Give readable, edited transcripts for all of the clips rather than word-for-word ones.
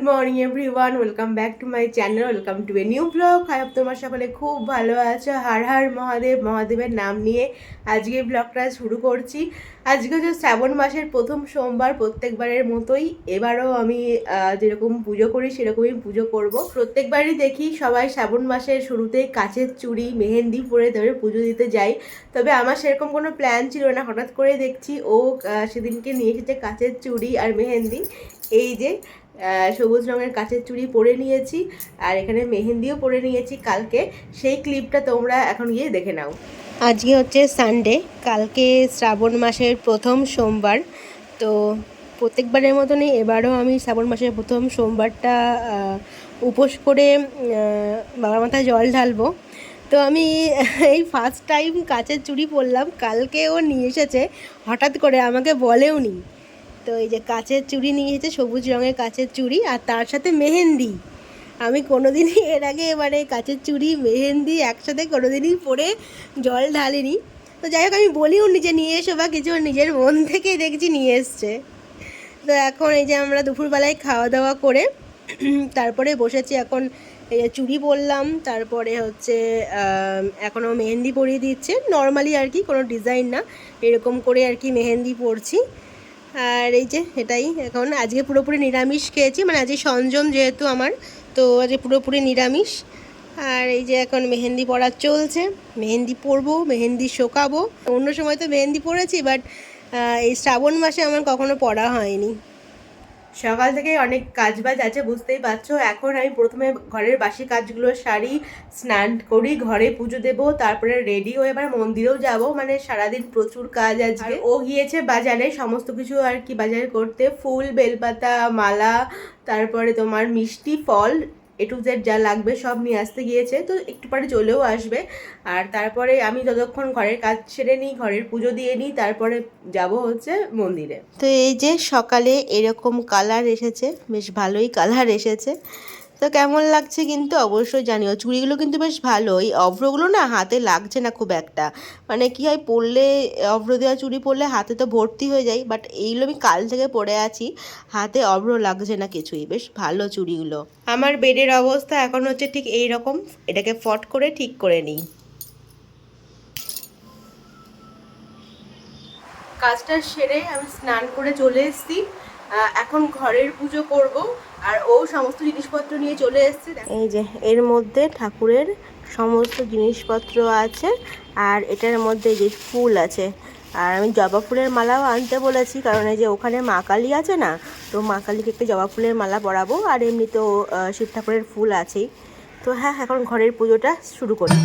Morning everyone, welcome back to my channel, welcome to a new blog. I hope তোমার সকলে খুব ভালো আছো। হর হর মহাদেব, মহাদেবের নাম নিয়ে আজকে ব্লগটা শুরু করছি। আজকে হচ্ছে শ্রাবণ মাসের প্রথম সোমবার। প্রত্যেকবারের মতোই এবারও আমি যেরকম পুজো করি সেরকমই পুজো করব। প্রত্যেকবারই দেখি সবাই শ্রাবণ মাসের শুরুতেই কাচের চুড়ি মেহেন্দি পরে তবে পুজো দিতে যায়। তবে আমার সেরকম কোনো প্ল্যান ছিল না, হঠাৎ করে দেখছি ও সেদিনকে নিয়ে এসেছে কাচের চুড়ি আর মেহেন্দি। এই যে সবুজ রঙের কাচের চুড়ি পরে নিয়েছি আর এখানে মেহেন্দিও পরে নিয়েছি কালকে। সেই ক্লিপটা তোমরা এখন গিয়ে দেখে নাও। আজকে হচ্ছে সানডে, কালকে শ্রাবণ মাসের প্রথম সোমবার। তো প্রত্যেকবারের মতনই এবারও আমি শ্রাবণ মাসের প্রথম সোমবারটা উপোস করে বাবার মাথায় জল ঢালবো। তো আমি এই ফার্স্ট টাইম কাচের চুড়ি পরলাম। কালকে ও নিয়ে এসেছে, হঠাৎ করে আমাকে বলেও নি। তো এই যে কাচের চুড়ি নিয়ে এসেছে, সবুজ রঙের কাচের চুড়ি আর তার সাথে মেহেন্দি। আমি কোনোদিনই এর আগে এবারে কাচের চুড়ি মেহেন্দি একসাথে কোনোদিনই পরে জল ঢালিনি। তো যাই হোক, আমি বলিও নি যে নিয়ে এসো বা কিছু, নিজের মন থেকেই দেখছি নিয়ে এসছে। তো এখন এই যে আমরা দুপুরবেলায় খাওয়া দাওয়া করে তারপরে বসেছি। এখন এই যে চুড়ি পরলাম, তারপরে হচ্ছে এখনও মেহেন্দি পরিয়ে দিচ্ছে নর্মালি আর কি, কোনো ডিজাইন না, এরকম করে আর কি মেহেন্দি পরছি। আর এই যে এটাই, এখন আজকে পুরোপুরি নিরামিষ খেয়েছি, মানে আজকে সংযম যেহেতু আমার, তো আজকে পুরোপুরি নিরামিষ। আর এই যে এখন মেহেন্দি পরা চলছে, মেহেন্দি পরবো, মেহেন্দি শোকাবো। অন্য সময় তো মেহেন্দি পরেছি, বাট এই শ্রাবণ মাসে আমার কখনো পরা হয়নি। সকাল থেকে অনেক কাজবাজ আছে বুঝতেই পারছো। এখন আমি প্রথমে ঘরের বাসি কাজগুলো সারি, স্নান করি, ঘরে পুজো দেবো, তারপরে রেডি হয়ে এবার মন্দিরেও যাব। মানে সারাদিন প্রচুর কাজ আজকে। ও গিয়েছে বাজারে সমস্ত কিছু আর কি বাজার করতে, ফুল, বেলপাতা, মালা, তারপরে তোমার মিষ্টি, ফল, এ টু জেড যা লাগবে সব নিয়ে আসতে গিয়েছে। তো একটু পরে চলেও আসবে। আর তারপরে আমি যতক্ষণ ঘরের কাজ সেরে নিই, ঘরের পুজো দিয়ে নিই, তারপরে যাব হচ্ছে মন্দিরে। তো এই যে সকালে এরকম কালার এসেছে, বেশ ভালোই কালার এসেছে। তো কেমন লাগছে কিন্তু অবশ্যই জানিও। চুড়িগুলো কিন্তু বেশ ভালো, এই অভ্রগুলো না হাতে লাগছে না খুব একটা। মানে কি হয়, পরলে অভ্র দেওয়া চুড়ি পরলে হাতে তো ভর্তি হয়ে যায়, বাট এইগুলো আমি কাল থেকে পরে আছি, হাতে অভ্র লাগছে না কিছুই, বেশ ভালো চুড়িগুলো। আমার বেডের অবস্থা এখন হচ্ছে ঠিক এই রকম, এটাকে ফট করে ঠিক করে নিই। কাজটা সেরে আমি স্নান করে চলে এসেছি, এখন ঘরের পুজো করব। আর ও সমস্ত জিনিসপত্র নিয়ে চলে এসেছে। এই যে এর মধ্যে ঠাকুরের সমস্ত জিনিসপত্র আছে, আর এটার মধ্যে যে ফুল আছে। আর আমি জবা ফুলের মালাও আনতে বলেছি, কারণ এই যে ওখানে মা কালী আছে না, তো মা কালীকে একটা জবা ফুলের মালা পরাবো। আর এমনি তো শিব ঠাকুরের ফুল আছেই। তো হ্যাঁ, এখন ঘরের পুজোটা শুরু করি।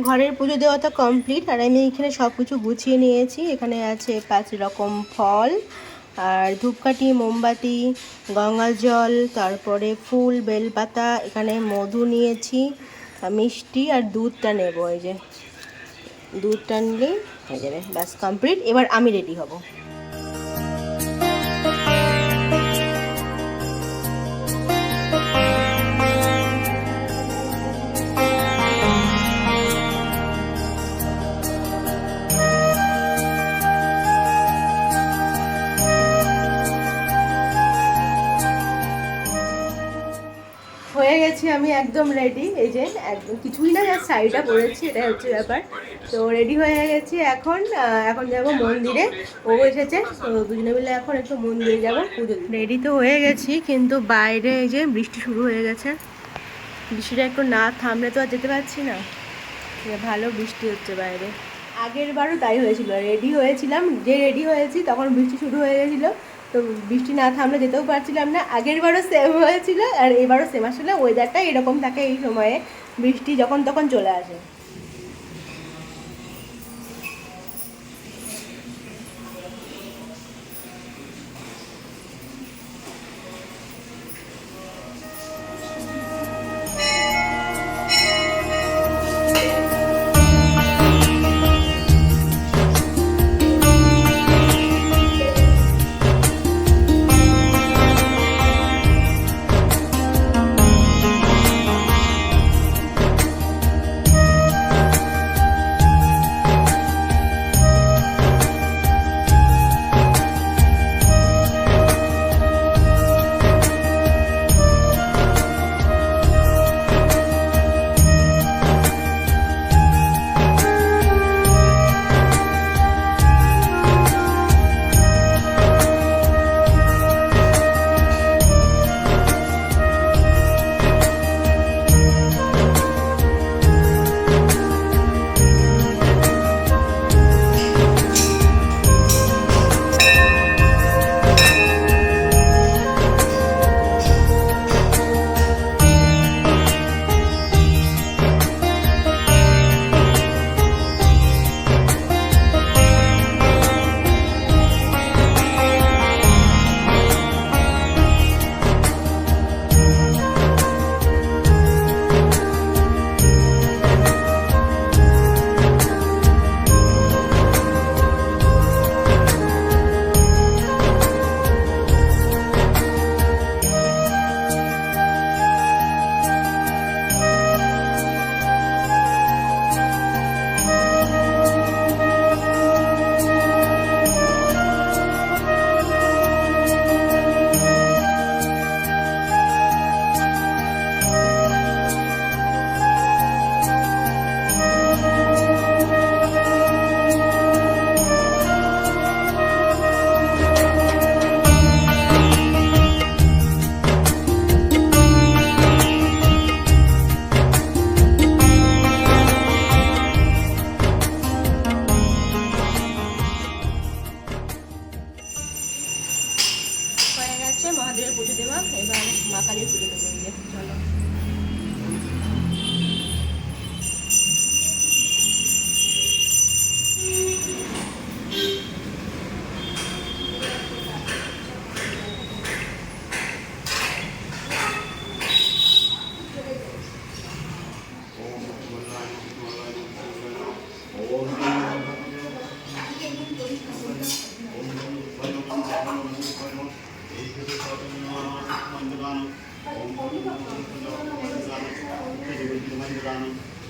ঘরের পুজো দেওয়া তো কমপ্লিট, আর আমি এখানে সব কিছু গুছিয়ে নিয়েছি। এখানে আছে 5 রকম ফল, আর ধূপকাঠি, মোমবাতি, গঙ্গা জল, তারপরে ফুল, বেলপাতা, এখানে মধু নিয়েছি, মিষ্টি আর দুধটা নেবো। এই যে দুধটা নিলেই হয়ে যাবে, ব্যাস কমপ্লিট। এবার আমি রেডি হব। হয়ে গেছি আমি একদম রেডি। এই যে একদম কিছুই না, জাস্ট শাড়িটা পরেছি, এটা হচ্ছে ব্যাপার। তো রেডি হয়ে গেছি। এখন যাব মন্দিরে, ও এসেছে, তো দুজনে মিলে এখন একটু মন্দিরে যাবো পুজো। রেডি তো হয়ে গেছি, কিন্তু বাইরে এই যে বৃষ্টি শুরু হয়ে গেছে। বৃষ্টিটা একটু না থামলে তো আর যেতে পারছি না, ভালো বৃষ্টি হচ্ছে বাইরে। আগের বারও তাই হয়েছিল, রেডি হয়েছিলাম, যে রেডি হয়েছি তখন বৃষ্টি শুরু হয়ে গেছিলো, তো বৃষ্টি না থামলে যেতেও পারছিলাম না। আগের বারও সেম হয়েছিল আর এবারও সেম। আসলে ওয়েদারটা এরকম থাকে, এই সময়ে বৃষ্টি যখন তখন চলে আসে। মহাদেবের পুজো দেওয়া, এবার মা কালীর পুজো দেবো। চলো।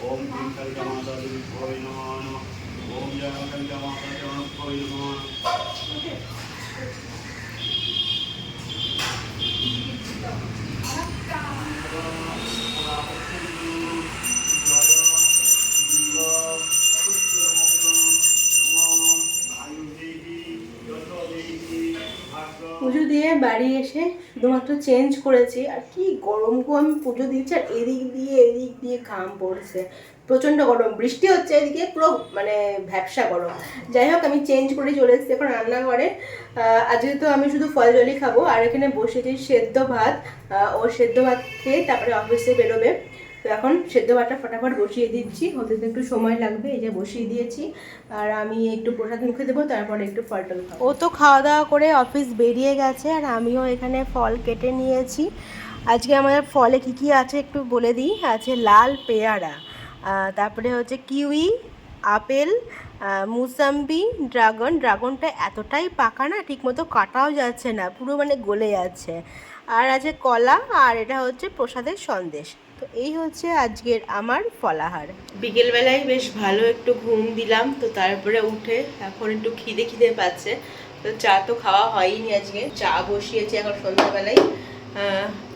ओम क्लीं कलिकामाता देवी नमः। ओम जय कलिकामाता देवी नमः। পুজো দিয়ে বাড়ি এসে শুধুমাত্র চেঞ্জ করেছি, আর কি গরম গো, আমি পুজো দিচ্ছি আর এদিক দিয়ে ঘাম পড়ছে, প্রচণ্ড গরম, বৃষ্টি হচ্ছে এদিকে, পুরো মানে ভ্যাপসা গরম। যাই হোক, আমি চেঞ্জ করে চলে এসেছি এখন রান্নাঘরে। আজকে তো আমি শুধু ফল জলই খাবো, আর এখানে বসেছি সেদ্ধ ভাত, ও সেদ্ধ ভাত খেয়ে তারপরে অফিসে বেরোবে। তো এখন সেদ্ধ ভাতটা ফটাফট বসিয়ে দিচ্ছি, হতে তো একটু সময় লাগবে, এই যে বসিয়ে দিয়েছি। আর আমি একটু প্রসাদ মুখে দেবো, তারপরে একটু ফল টল খাবো। ও তো খাওয়া দাওয়া করে অফিস বেরিয়ে গেছে, আর আমিও এখানে ফল কেটে নিয়েছি। আজকে আমাদের ফলে কি কি আছে একটু বলে দিই। আছে লাল পেয়ারা, তারপরে হচ্ছে কিউই, আপেল, মুসাম্বি, ড্রাগনটা এতটাই পাকা না, ঠিকমতো কাটাও যাচ্ছে না, পুরো মানে গলে যাচ্ছে। আর আছে কলা, আর এটা হচ্ছে প্রসাদের সন্দেশ। তো এই হচ্ছে আজকের আমার ফলাহার। বিকেলবেলায় বেশ ভালো একটু ঘুম দিলাম, তো তারপরে উঠে এখন একটু খিদে পাচ্ছে। তো চা তো খাওয়া হয়নি, আজকে চা বসিয়েছি এখন সন্ধ্যাবেলায়।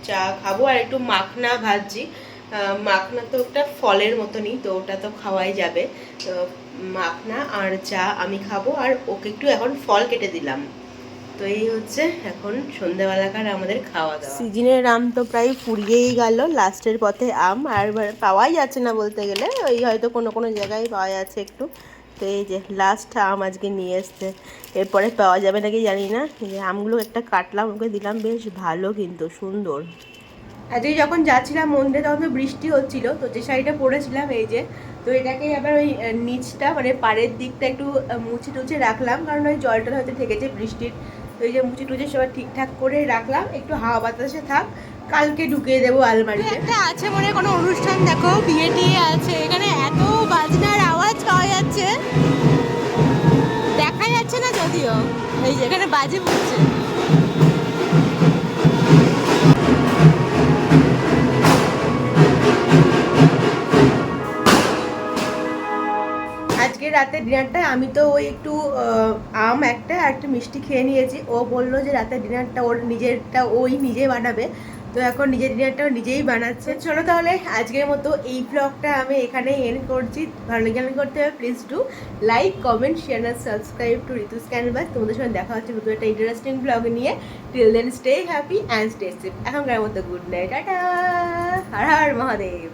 চা খাবো, আর একটু মাখনা ভাজছি। মাখনা তো একটা ফলের মতনই, তো ওটা তো খাওয়াই যাবে। তো মাখনা আর চা আমি খাবো, আর ওকে একটু এখন ফল কেটে দিলাম। তো এই হচ্ছে এখন সন্ধ্যাবেলাকার আমাদের খাওয়া দাওয়া। সিজনের আম তো প্রায় ফুরিয়েই গেল, লাস্টের পথে আম আর পাওয়াই যাচ্ছে না বলতে গেলে, ওই হয়তো কোনো কোনো জায়গায় পাওয়া যাচ্ছে একটু। তো এই যে লাস্ট আম আজকে নিয়ে এসছে, এরপরে পাওয়া যাবে নাকি জানি না। এই যে আমগুলো একটা কাটলাম, ওকে দিলাম, বেশ ভালো কিন্তু সুন্দর। আজকে যখন যাচ্ছিলাম মন্দিরে তখন তো বৃষ্টি হচ্ছিল, তো যে শাড়িটা পরেছিলাম এই যে, তো এটাকে আবার ওই নিচটা মানে পাড়ের দিকটা একটু মুছে টুছে রাখলাম, কারণ ওই জলটা হয়তো ঠেকেছে বৃষ্টির। তো এই যে মুছে টুছে সবাই ঠিকঠাক করে রাখলাম, একটু হাওয়া বাতাসে থাক, কালকে ঢুকিয়ে দেবো আলমারিতে। একটা আছে মনে কোনো অনুষ্ঠান, দেখো বিয়ে টিয়ে আছে, এখানে এত বাজনার আওয়াজ পাওয়া যাচ্ছে, দেখা যাচ্ছে না যদিও, এই যে এখানে বাজে পড়ছে। আজকে রাতে ডিনারটা আমি তো ওই একটু আম একটা আর একটা মিষ্টি খেয়ে নিয়েছি। ও বললো যে রাতে ডিনারটা ওর নিজেরটা ওই নিজে বানাবে, তো এখন নিজের ডিনারটাও নিজেই বানাচ্ছে। চলো তাহলে আজকের মতো এই ব্লগটা আমি এখানেই এন্ড করছি। ভালো জ্ঞান করতে হবে please do like, comment, share আর সাবস্ক্রাইব টু ঋতুস ক্যানভাস। তোমাদের সঙ্গে দেখা হচ্ছে নতুন একটা ইন্টারেস্টিং ব্লগ নিয়ে। Till then stay happy and stay safe. এখনকার মতো good night, tata, Har Har Mahadev.